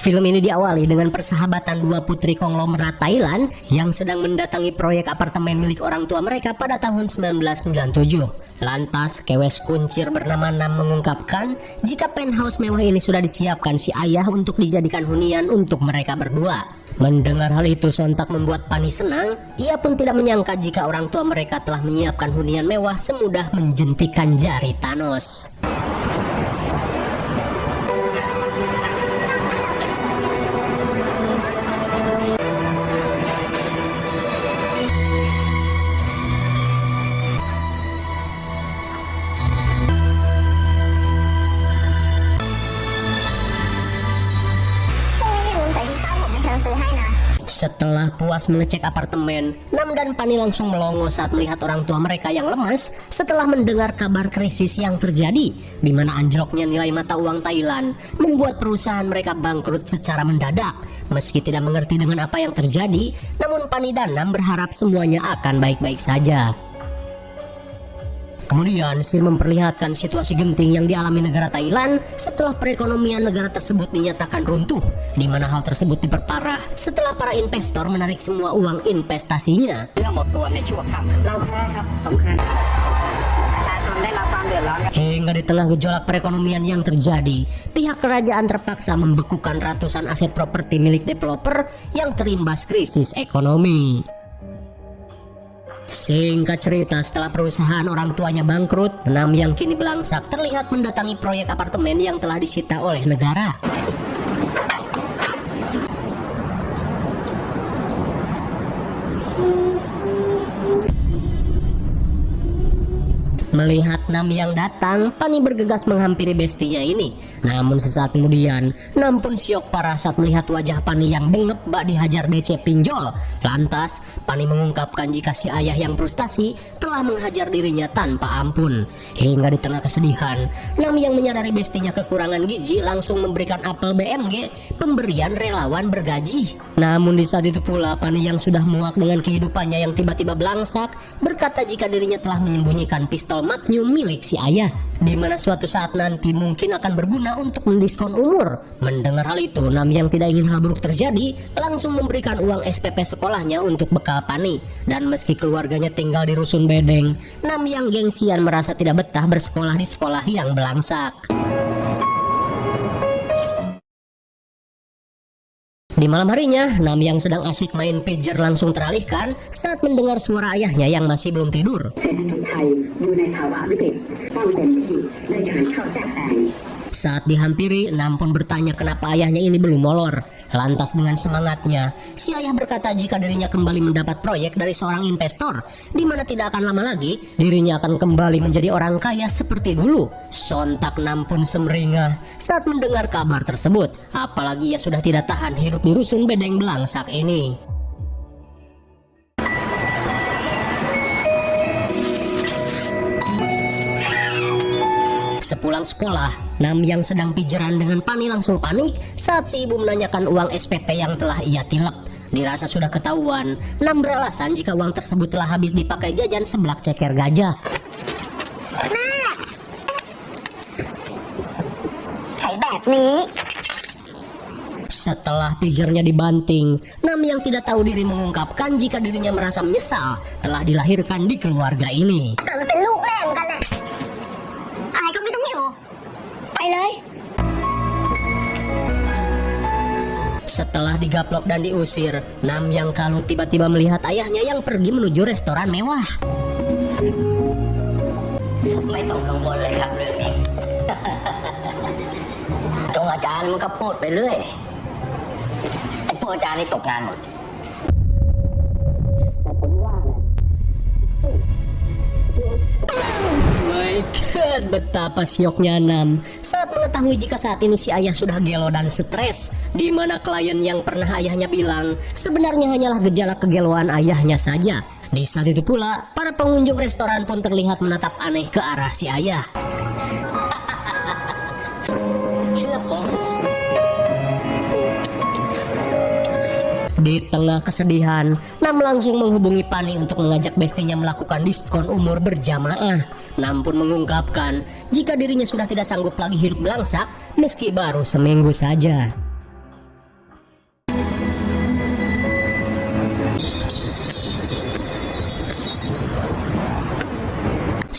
Film ini diawali dengan persahabatan dua putri konglomerat Thailand yang sedang mendatangi proyek apartemen milik orang tua mereka pada tahun 1997. Lantas, kewes kuncir bernama Nam mengungkapkan jika penthouse mewah ini sudah disiapkan si ayah untuk dijadikan hunian untuk mereka berdua. Mendengar hal itu sontak membuat Pani senang. Ia pun tidak menyangka jika orang tua mereka telah menyiapkan hunian mewah semudah menjentikan jari Thanos. Setelah puas mengecek apartemen, Nam dan Pani langsung melongo saat melihat orang tua mereka yang lemas setelah mendengar kabar krisis yang terjadi, di mana anjloknya nilai mata uang Thailand membuat perusahaan mereka bangkrut secara mendadak. Meski tidak mengerti dengan apa yang terjadi, namun Pani dan Nam berharap semuanya akan baik-baik saja. Kemudian Sir memperlihatkan situasi genting yang dialami negara Thailand setelah perekonomian negara tersebut dinyatakan runtuh, di mana hal tersebut diperparah setelah para investor menarik semua uang investasinya. Hingga di tengah gejolak perekonomian yang terjadi, pihak kerajaan terpaksa membekukan ratusan aset properti milik developer yang terimbas krisis ekonomi. Singkat cerita, setelah perusahaan orang tuanya bangkrut, Nam yang kini belangsak terlihat mendatangi proyek apartemen yang telah disita oleh negara. Melihat Nam yang datang, Pani bergegas menghampiri bestinya ini. Namun sesaat kemudian, Nam pun syok parah saat melihat wajah Pani yang bengep bak dihajar BC pinjol. Lantas, Pani mengungkapkan jika si ayah yang frustasi telah menghajar dirinya tanpa ampun. Hingga di tengah kesedihan, Nam yang menyadari bestinya kekurangan gizi langsung memberikan apel BMG, pemberian relawan bergaji. Namun di saat itu pula, Pani yang sudah muak dengan kehidupannya yang tiba-tiba belangsak, berkata jika dirinya telah menyembunyikan pistol Magnum milik si ayah, di mana suatu saat nanti mungkin akan berguna untuk mendiskon umur. Mendengar hal itu, Nam yang tidak ingin hal buruk terjadi langsung memberikan uang SPP sekolahnya untuk bekal Pani. Dan meski keluarganya tinggal di rusun bedeng, Nam yang gengsian merasa tidak betah bersekolah di sekolah yang belangsak. Di malam harinya, Nam yang sedang asyik main pager langsung teralihkan saat mendengar suara ayahnya yang masih belum tidur. Saat dihampiri, Nam pun bertanya kenapa ayahnya ini belum molor. Lantas dengan semangatnya, si ayah berkata jika dirinya kembali mendapat proyek dari seorang investor, di mana tidak akan lama lagi dirinya akan kembali menjadi orang kaya seperti dulu. Sontak Nam pun semeringah saat mendengar kabar tersebut, apalagi ia sudah tidak tahan hidup di rusun bedeng belangsak ini. Sepulang sekolah, Nam yang sedang pijeran dengan Pani langsung panik saat si ibu menanyakan uang SPP yang telah ia tilep. Dirasa sudah ketahuan, Nam beralasan jika uang tersebut telah habis dipakai jajan seblak ceker gajah. Setelah pijernya dibanting, Nam yang tidak tahu diri mengungkapkan jika dirinya merasa menyesal telah dilahirkan di keluarga ini. Setelah digaplok dan diusir, Nam yang kalut tiba-tiba melihat ayahnya yang pergi menuju restoran mewah. My God, betapa syoknya Nam saat mengetahui jika saat ini si ayah sudah gelo dan stres, di mana klien yang pernah ayahnya bilang sebenarnya hanyalah gejala kegeloan ayahnya saja. Di saat itu pula, para pengunjung restoran pun terlihat menatap aneh ke arah si ayah. Di tengah kesedihan, Nam langsung menghubungi Pani untuk mengajak bestinya melakukan diskon umur berjamaah. Nam pun mengungkapkan jika dirinya sudah tidak sanggup lagi hidup belangsak meski baru seminggu saja.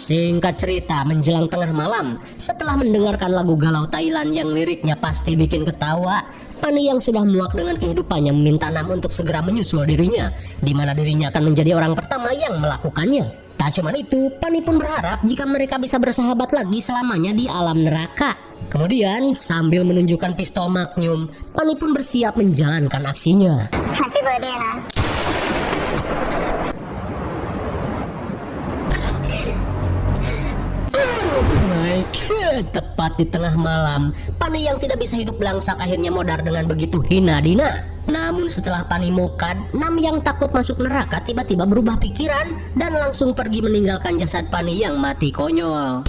Singkat cerita, menjelang tengah malam, setelah mendengarkan lagu galau Thailand yang liriknya pasti bikin ketawa, Pani yang sudah muak dengan kehidupannya meminta Nam untuk segera menyusul dirinya, di mana dirinya akan menjadi orang pertama yang melakukannya. Tak cuma itu, Pani pun berharap jika mereka bisa bersahabat lagi selamanya di alam neraka. Kemudian, sambil menunjukkan pistol Magnum, Pani pun bersiap menjalankan aksinya. Happy birthday lah. Tepat di tengah malam, Pani yang tidak bisa hidup belangsak akhirnya modar dengan begitu hina dina. Namun setelah Pani mokad, Nam yang takut masuk neraka tiba-tiba berubah pikiran dan langsung pergi meninggalkan jasad Pani yang mati konyol.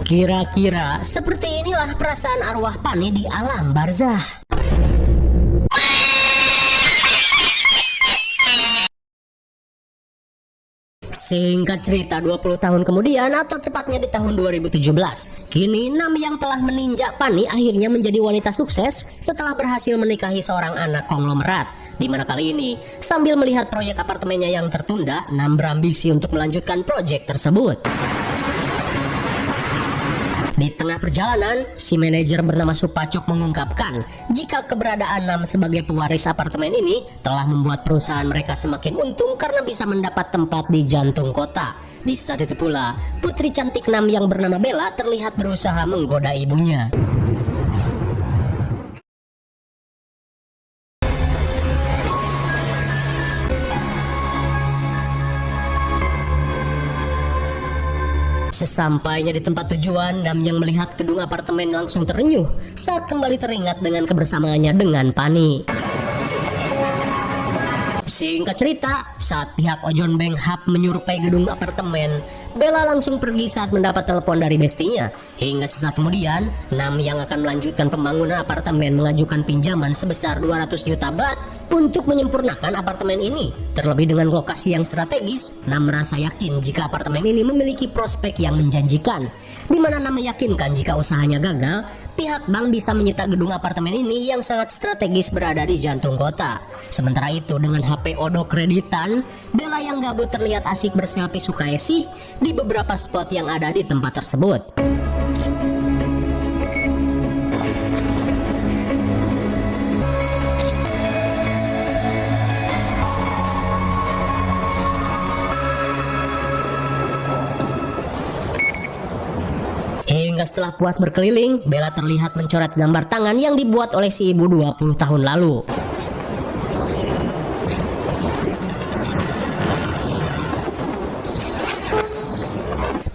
Kira-kira seperti inilah perasaan arwah Pani di alam barzah. Singkat cerita, 20 tahun kemudian atau tepatnya di tahun 2017, kini Nam yang telah meninjak Pani akhirnya menjadi wanita sukses setelah berhasil menikahi seorang anak konglomerat. Di mana kali ini, sambil melihat proyek apartemennya yang tertunda, Nam berambisi untuk melanjutkan proyek tersebut. Di tengah perjalanan, si manajer bernama Supacok mengungkapkan jika keberadaan Nam sebagai pewaris apartemen ini telah membuat perusahaan mereka semakin untung karena bisa mendapat tempat di jantung kota. Di saat itu pula, putri cantik Nam yang bernama Bella terlihat berusaha menggoda ibunya. Sesampainya di tempat tujuan, Nam yang melihat gedung apartemen langsung terenyuh saat kembali teringat dengan kebersamaannya dengan Pani. Singkat cerita, saat pihak Ojon Bank Hub menyerupai gedung apartemen, Bella langsung pergi saat mendapat telepon dari bestinya. Hingga sesaat kemudian, Nam yang akan melanjutkan pembangunan apartemen mengajukan pinjaman sebesar 200 juta baht untuk menyempurnakan apartemen ini. Terlebih dengan lokasi yang strategis, Nam merasa yakin jika apartemen ini memiliki prospek yang menjanjikan. Di mana Nam meyakinkan jika usahanya gagal, pihak bank bisa menyita gedung apartemen ini yang sangat strategis berada di jantung kota. Sementara itu, dengan HP Odo kreditan, Bella yang gabut terlihat asik berselfie Sukaesi di beberapa spot yang ada di tempat tersebut. Hingga setelah puas berkeliling, Bella terlihat mencoret gambar tangan yang dibuat oleh si ibu 20 tahun lalu.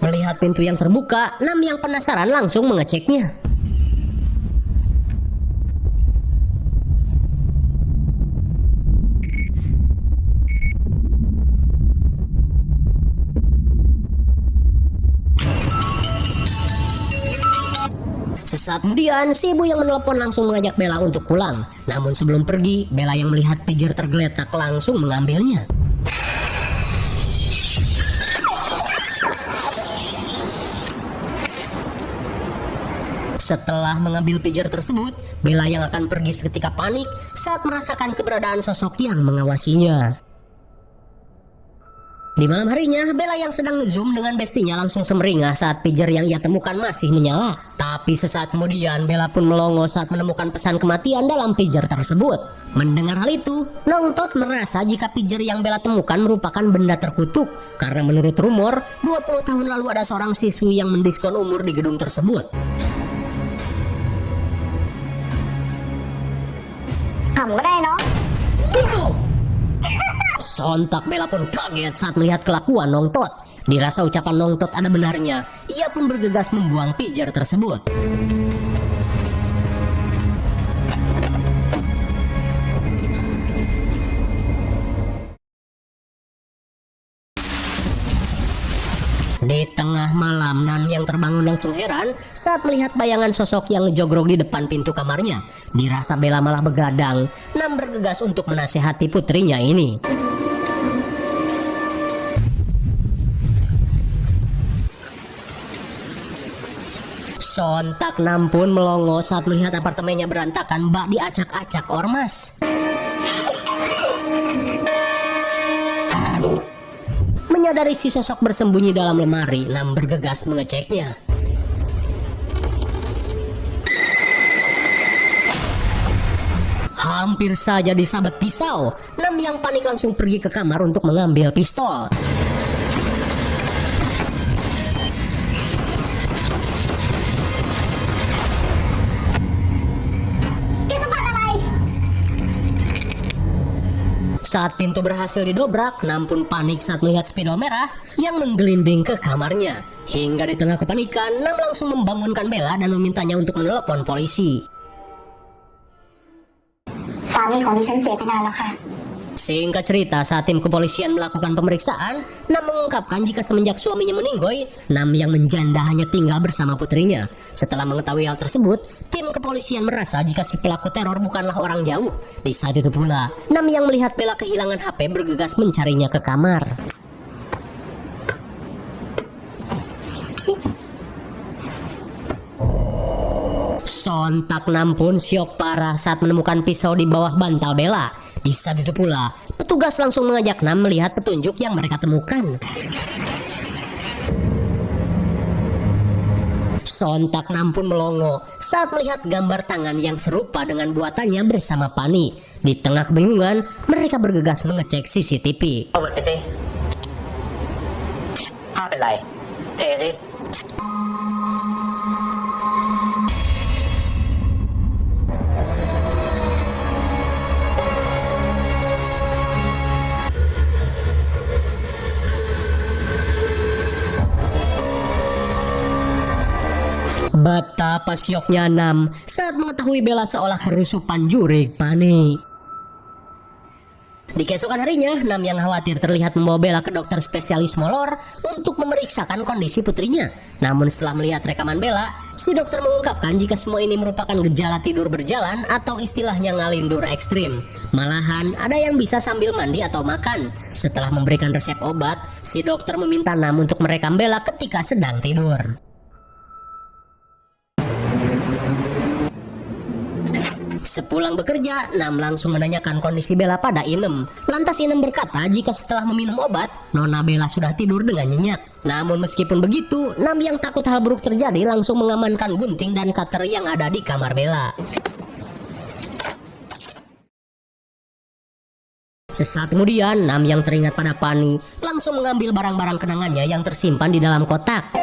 Melihat pintu yang terbuka, Nam yang penasaran langsung mengeceknya. Sesaat kemudian, si ibu yang menelepon langsung mengajak Bella untuk pulang. Namun sebelum pergi, Bella yang melihat pijar tergeletak langsung mengambilnya. Setelah mengambil pijar tersebut, Bella yang akan pergi seketika panik saat merasakan keberadaan sosok yang mengawasinya. Di malam harinya, Bella yang sedang ngezoom dengan bestinya langsung semeringah saat pijar yang ia temukan masih menyala. Tapi sesaat kemudian, Bella pun melongo saat menemukan pesan kematian dalam pijar tersebut. Mendengar hal itu, Nongtot merasa jika pijar yang Bella temukan merupakan benda terkutuk. Karena menurut rumor, 20 tahun lalu ada seorang siswi yang mendiskon umur di gedung tersebut. Kamu deh, no? Sontak Bella pun kaget saat melihat kelakuan Nongtot. Dirasa ucapan Nongtot ada benarnya, ia pun bergegas membuang pijar tersebut. Di tengah malam, Nan yang terbangun langsung heran saat melihat bayangan sosok yang jogrok di depan pintu kamarnya. Dirasa Bella malah begadang, Nan bergegas untuk menasehati putrinya ini. Sontak Nam pun melongo saat melihat apartemennya berantakan bak diacak-acak ormas. Menyadari si sosok bersembunyi dalam lemari, Nam bergegas mengeceknya. Hampir saja disabet pisau, Nam yang panik langsung pergi ke kamar untuk mengambil pistol. Saat pintu berhasil didobrak, Nam pun panik saat melihat spidol merah yang menggelinding ke kamarnya. Hingga di tengah kepanikan, Nam langsung membangunkan Bella dan memintanya untuk menelepon polisi. สามีของดิฉันเสียไปนานแล้วค่ะ Singkat cerita, saat tim kepolisian melakukan pemeriksaan, Nam mengungkapkan jika semenjak suaminya meninggoy, Nam yang menjanda hanya tinggal bersama putrinya. Setelah mengetahui hal tersebut, tim kepolisian merasa jika si pelaku teror bukanlah orang jauh. Di saat itu pula, Nam yang melihat Bella kehilangan HP bergegas mencarinya ke kamar. Sontak Nam pun syok parah saat menemukan pisau di bawah bantal Bella. Di saat itu pula, petugas langsung mengajak Nam melihat petunjuk yang mereka temukan. Sontak Nam pun melongo saat melihat gambar tangan yang serupa dengan buatannya bersama Pani. Di tengah kebingungan, mereka bergegas mengecek CCTV. เอาเปิดไปสิภาพเป็นไรเทสิ Betapa syoknya Nam saat mengetahui Bella seolah kerusupan jurik Pani. Di keesokan harinya, Nam yang khawatir terlihat membawa Bella ke dokter spesialis molor untuk memeriksakan kondisi putrinya. Namun setelah melihat rekaman Bella, si dokter mengungkapkan jika semua ini merupakan gejala tidur berjalan atau istilahnya ngalindur ekstrim. Malahan ada yang bisa sambil mandi atau makan. Setelah memberikan resep obat, si dokter meminta Nam untuk merekam Bella ketika sedang tidur. Sepulang bekerja, Nam langsung menanyakan kondisi Bella pada Inem. Lantas Inem berkata jika setelah meminum obat, Nona Bella sudah tidur dengan nyenyak. Namun meskipun begitu, Nam yang takut hal buruk terjadi langsung mengamankan gunting dan cutter yang ada di kamar Bella. Sesaat kemudian, Nam yang teringat pada Pani langsung mengambil barang-barang kenangannya yang tersimpan di dalam kotak.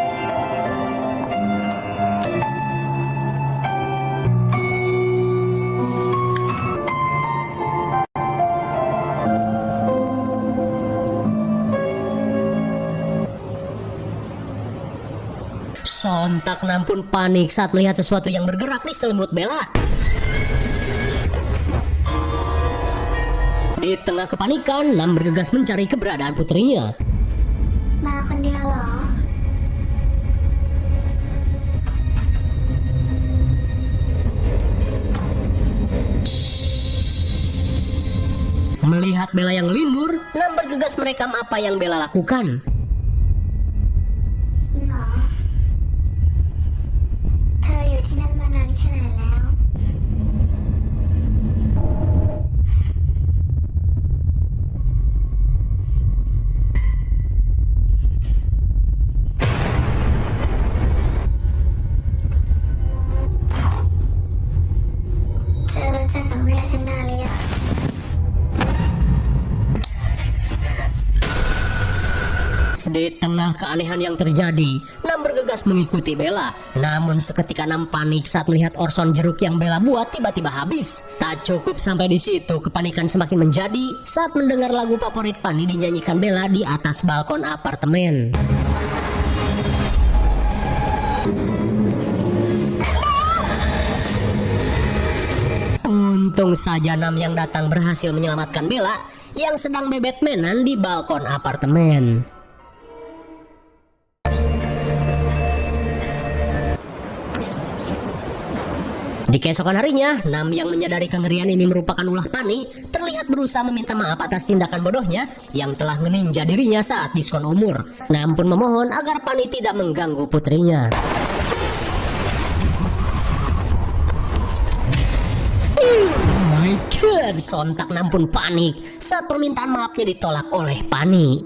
Sontak Nam pun panik saat melihat sesuatu yang bergerak di selimut Bella. Di tengah kepanikan, Nam bergegas mencari keberadaan putrinya. มาคนเดียวเหรอ Melihat Bella yang lindur, Nam bergegas merekam apa yang Bella lakukan. เหรอ เธออยู่ที่นั่นมานานแค่ไหนแล้ว เธอรู้จักกับแม่ฉันนานหรือยัง melihat keanehan yang terjadi, Nam bergegas mengikuti Bella. Namun seketika Nam panik saat melihat Orson jeruk yang Bella buat tiba-tiba habis. Tak cukup sampai di situ, kepanikan semakin menjadi saat mendengar lagu favorit Pani dinyanyikan Bella di atas balkon apartemen. Untung saja Nam yang datang berhasil menyelamatkan Bella yang sedang bebet-menan di balkon apartemen. Di keesokan harinya, Nam yang menyadari kengerian ini merupakan ulah Pani terlihat berusaha meminta maaf atas tindakan bodohnya yang telah meninja dirinya saat diskon umur. Nam pun memohon agar Pani tidak mengganggu putrinya. My God, sontak Nam pun panik saat permintaan maafnya ditolak oleh Pani.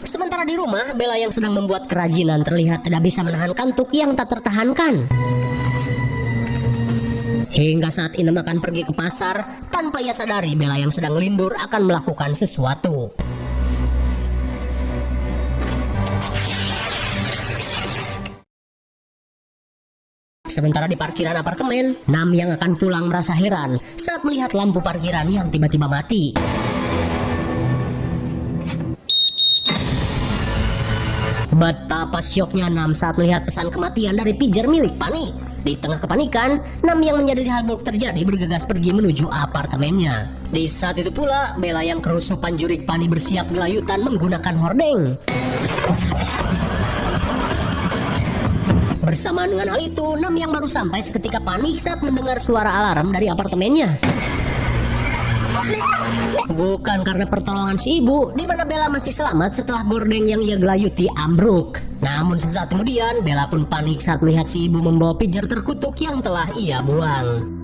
Sementara di rumah, Bella yang sedang membuat kerajinan terlihat tidak bisa menahan kantuk yang tak tertahankan. Hingga saat Inem akan pergi ke pasar, tanpa ia sadari Bella yang sedang lindur akan melakukan sesuatu. Sementara di parkiran apartemen, Nam yang akan pulang merasa heran saat melihat lampu parkiran yang tiba-tiba mati. Betapa syoknya Nam saat melihat pesan kematian dari pijar milik Pani. Di tengah kepanikan, Nam yang menyadari hal buruk terjadi bergegas pergi menuju apartemennya. Di saat itu pula, Bella yang kerusupan jurik Pani bersiap gelayutan menggunakan hordeng. Bersamaan dengan hal itu, Nam yang baru sampai seketika panik saat mendengar suara alarm dari apartemennya. Bukan karena pertolongan si ibu, di mana Bella masih selamat setelah gordeng yang ia gelayuti ambruk. Namun sesaat kemudian, Bella pun panik saat melihat si ibu membawa pijar terkutuk yang telah ia buang.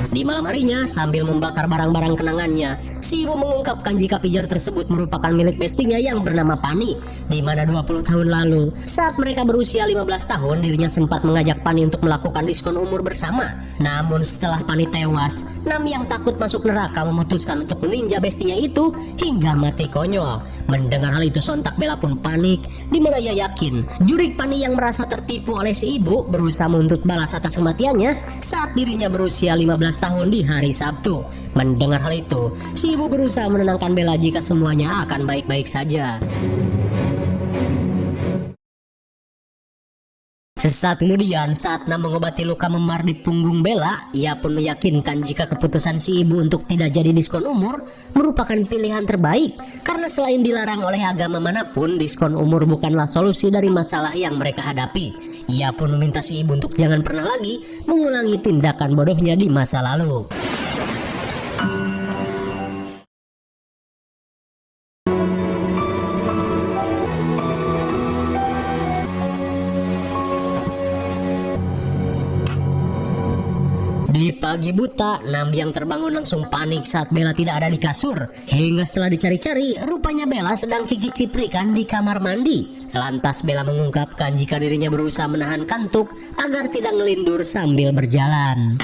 Di malam harinya, sambil membakar barang-barang kenangannya, si ibu mengungkapkan jika pijar tersebut merupakan milik bestinya yang bernama Pani, di mana 20 tahun lalu, saat mereka berusia 15 tahun, dirinya sempat mengajak Pani untuk melakukan diskon umur bersama. Namun setelah Pani tewas, Nam yang takut masuk neraka memutuskan untuk meninja bestinya itu hingga mati konyol. Mendengar hal itu sontak Bella pun panik, di mana ia yakin jurik Pani yang merasa tertipu oleh si ibu berusaha menuntut balas atas kematiannya saat dirinya berusia 15 tahun di hari Sabtu. Mendengar hal itu, si ibu berusaha menenangkan Bella jika semuanya akan baik-baik saja. Sesaat kemudian, saat Nam mengobati luka memar di punggung Bella, ia pun meyakinkan jika keputusan si ibu untuk tidak jadi diskon umur merupakan pilihan terbaik. Karena selain dilarang oleh agama manapun, diskon umur bukanlah solusi dari masalah yang mereka hadapi. Ia pun meminta si ibu untuk jangan pernah lagi mengulangi tindakan bodohnya di masa lalu. Di pagi buta, Nam yang terbangun langsung panik saat Bella tidak ada di kasur. Hingga setelah dicari-cari, rupanya Bella sedang kicip-ciprikan di kamar mandi. Lantas Bella mengungkapkan jika dirinya berusaha menahan kantuk agar tidak ngelindur sambil berjalan.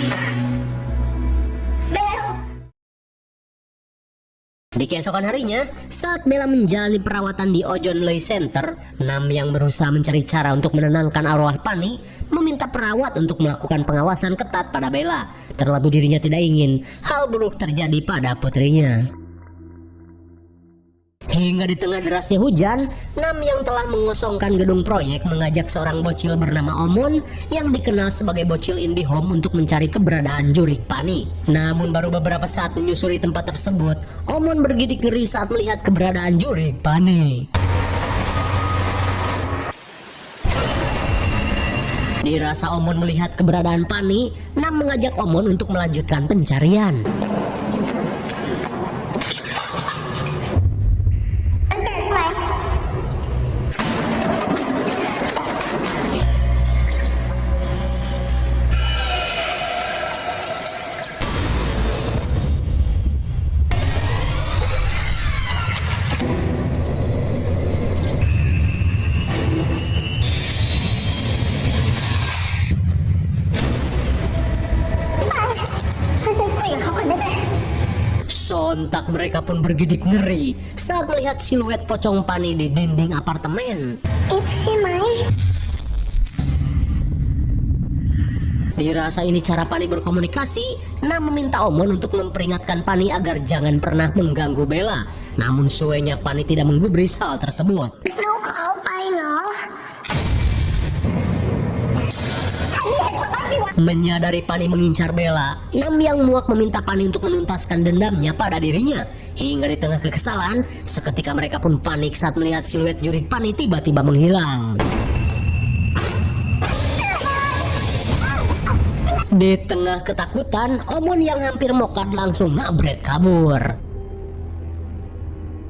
Di keesokan harinya, saat Bella menjalani perawatan di Ojon Lay Center, Nam yang berusaha mencari cara untuk menenangkan arwah Pani, meminta perawat untuk melakukan pengawasan ketat pada Bella. Terlebih dirinya tidak ingin hal buruk terjadi pada putrinya. Hingga di tengah derasnya hujan, Nam yang telah mengosongkan gedung proyek mengajak seorang bocil bernama Omon yang dikenal sebagai bocil IndiHome untuk mencari keberadaan jurik Pani. Namun baru beberapa saat menyusuri tempat tersebut, Omon bergidik ngeri saat melihat keberadaan jurik Pani. Dirasa Omon melihat keberadaan Pani, Nam mengajak Omon untuk melanjutkan pencarian. Sontak mereka pun bergidik ngeri saat melihat siluet pocong Pani di dinding apartemen. It's Mai. Dirasa ini cara Pani berkomunikasi, Nam meminta Omon untuk memperingatkan Pani agar jangan pernah mengganggu Bella. Namun suenya Pani tidak menggubris hal tersebut. ลูกเขาไปเหรอ Menyadari Pani mengincar Bella, Nam yang muak meminta Pani untuk menuntaskan dendamnya pada dirinya. Hingga di tengah kekesalan, seketika mereka pun panik saat melihat siluet jurik Pani tiba-tiba menghilang. Di tengah ketakutan, Omon yang hampir mokat langsung ngabret kabur.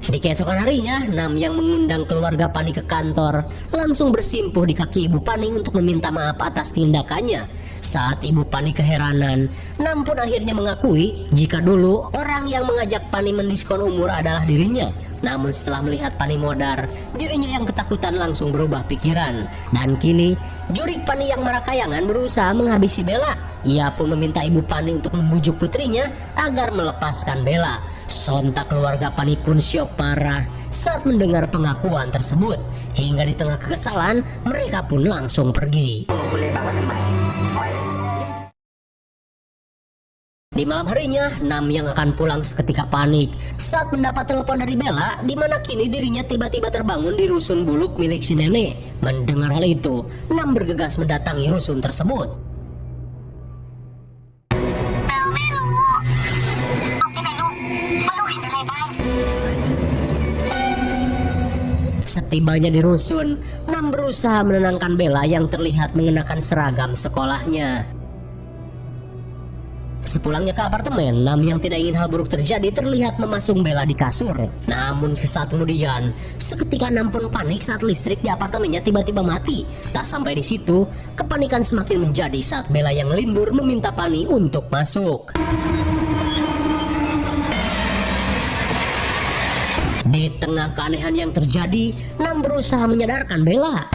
Di keesokan harinya, Nam yang mengundang keluarga Pani ke kantor langsung bersimpuh di kaki ibu Pani untuk meminta maaf atas tindakannya. Saat ibu Pani keheranan, Nam pun akhirnya mengakui jika dulu orang yang mengajak Pani mendiskon umur adalah dirinya. Namun setelah melihat Pani modar, dirinya yang ketakutan langsung berubah pikiran. Dan kini, jurik Pani yang marakayangan berusaha menghabisi Bella. Ia pun meminta ibu Pani untuk membujuk putrinya agar melepaskan Bella. Sontak keluarga Pani pun syok parah saat mendengar pengakuan tersebut. Hingga di tengah kekesalan, mereka pun langsung pergi. Di malam harinya, Nam yang akan pulang seketika panik saat mendapat telepon dari Bella, di mana kini dirinya tiba-tiba terbangun di rusun buluk milik si nenek. Mendengar hal itu, Nam bergegas mendatangi rusun tersebut. Setibanya di rusun, Nam berusaha menenangkan Bella yang terlihat mengenakan seragam sekolahnya. Sepulangnya ke apartemen, Nam yang tidak ingin hal buruk terjadi terlihat memasung Bella di kasur. Namun sesaat kemudian, seketika Nam pun panik saat listrik di apartemennya tiba-tiba mati. Tak sampai di situ, kepanikan semakin menjadi saat Bella yang lindur meminta Pani untuk masuk. Di tengah keanehan yang terjadi, Nam berusaha menyadarkan Bella.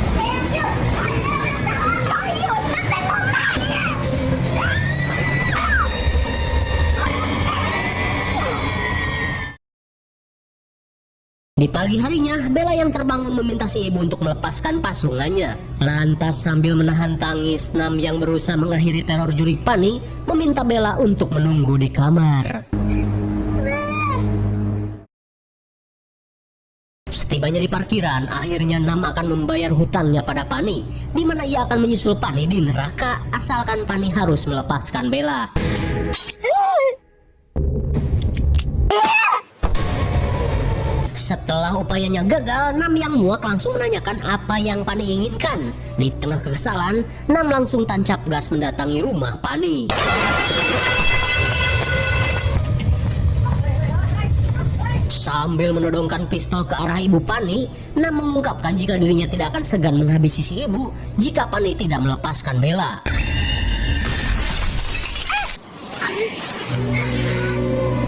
Di pagi harinya, Bella yang terbangun meminta si ibu untuk melepaskan pasungannya. Lantas sambil menahan tangis, Nam yang berusaha mengakhiri teror jurik Pani meminta Bella untuk menunggu di kamar. Setibanya di parkiran, akhirnya Nam akan membayar hutangnya pada Pani, di mana ia akan menyusul Pani di neraka asalkan Pani harus melepaskan Bella. Setelah upayanya gagal, Nam yang muak langsung menanyakan apa yang Pani inginkan. Di tengah kekesalan, Nam langsung tancap gas mendatangi rumah Pani. Sambil menodongkan pistol ke arah ibu Pani, Nam mengungkapkan jika dirinya tidak akan segan menghabisi si ibu jika Pani tidak melepaskan Bella.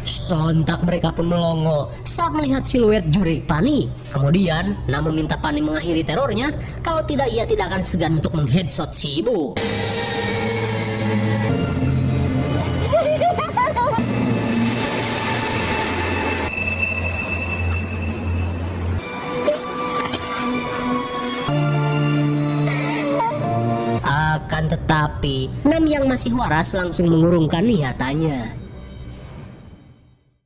Sontak mereka pun melongo saat melihat siluet jurik Pani. Kemudian Nam meminta Pani mengakhiri terornya, kalau tidak ia tidak akan segan untuk mengheadshot si ibu. Akan tetapi, Nam yang masih waras langsung mengurungkan niatannya.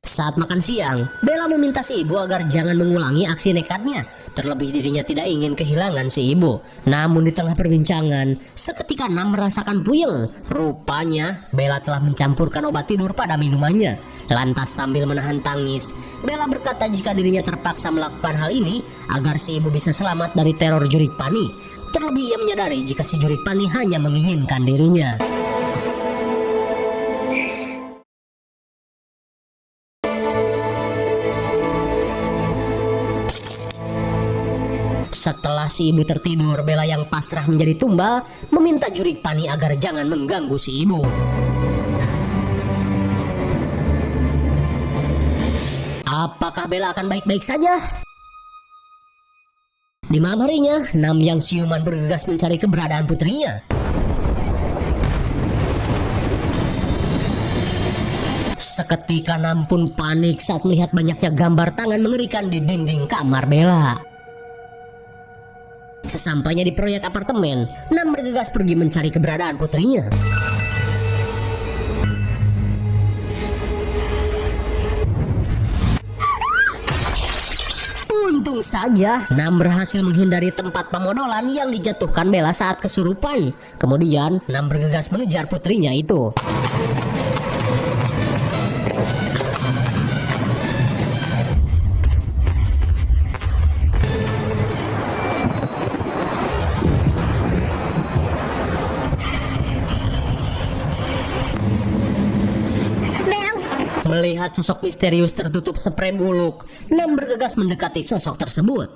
Saat makan siang, Bella meminta si ibu agar jangan mengulangi aksi nekatnya. Terlebih dirinya tidak ingin kehilangan si ibu. Namun di tengah perbincangan, seketika Nam merasakan puyeng. Rupanya, Bella telah mencampurkan obat tidur pada minumannya. Lantas sambil menahan tangis, Bella berkata jika dirinya terpaksa melakukan hal ini agar si ibu bisa selamat dari teror jurik Pani. Terlebih ia menyadari jika si jurik Pani hanya menginginkan dirinya. Setelah si ibu tertidur, Bella yang pasrah menjadi tumbal meminta jurik Pani agar jangan mengganggu si ibu. Apakah Bella akan baik-baik saja? Di malam harinya, Nam yang siuman bergegas mencari keberadaan putrinya. Seketika Nam pun panik saat melihat banyaknya gambar tangan mengerikan di dinding kamar Bella. Sesampainya di proyek apartemen, Nam bergegas pergi mencari keberadaan putrinya. Untung saja Nam berhasil menghindari tempat pemodolan yang dijatuhkan Bella saat kesurupan. Kemudian Nam bergegas mengejar putrinya itu. Melihat sosok misterius tertutup sprei buluk, Nam bergegas mendekati sosok tersebut.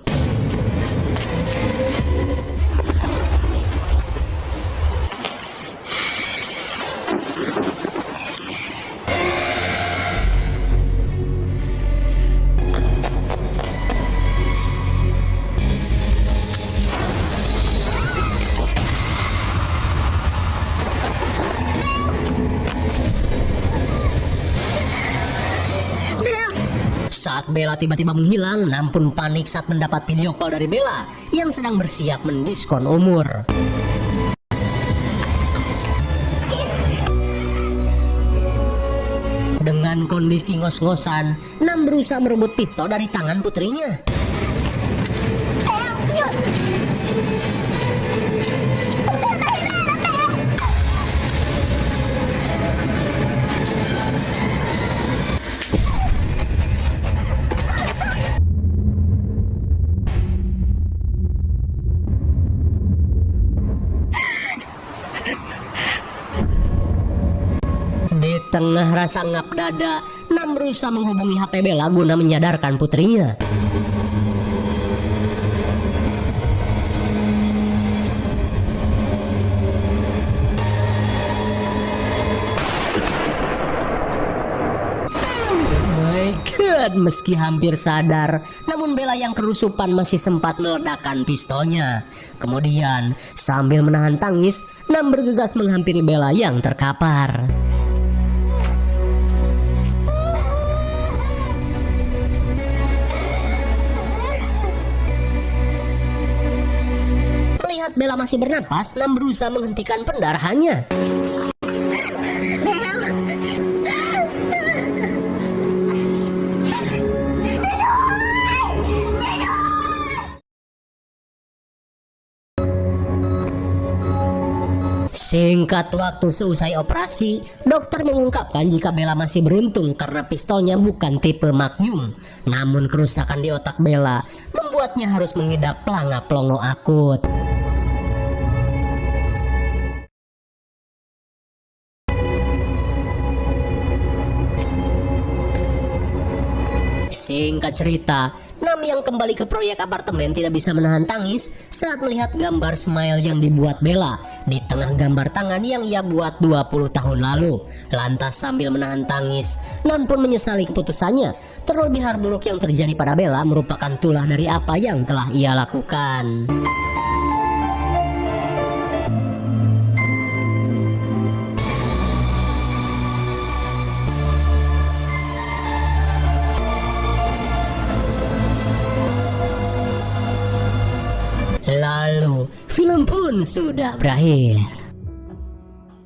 Saat Bella tiba-tiba menghilang, Nam pun panik saat mendapat video call dari Bella yang sedang bersiap mendiskon umur. Dengan kondisi ngos-ngosan, Nam berusaha merebut pistol dari tangan putrinya. Di tengah rasa ngap dada, Nam berusaha menghubungi HP Bella guna menyadarkan putrinya. My God, meski hampir sadar, namun Bella yang kerusupan masih sempat meledakkan pistolnya. Kemudian, sambil menahan tangis, Nam bergegas menghampiri Bella yang terkapar. Melihat Bella masih bernapas, Nam berusaha menghentikan pendarahannya. Singkat waktu seusai operasi, dokter mengungkapkan jika Bella masih beruntung karena pistolnya bukan tipe Magnum. Namun kerusakan di otak Bella membuatnya harus mengidap pelanga pelongo akut. Singkat cerita, Nam yang kembali ke proyek apartemen tidak bisa menahan tangis saat melihat gambar smile yang dibuat Bella di tengah gambar tangan yang ia buat 20 tahun lalu. Lantas sambil menahan tangis, Nam pun menyesali keputusannya. Terlebih hal buruk yang terjadi pada Bella merupakan tulah dari apa yang telah ia lakukan. Lalu, film pun sudah berakhir.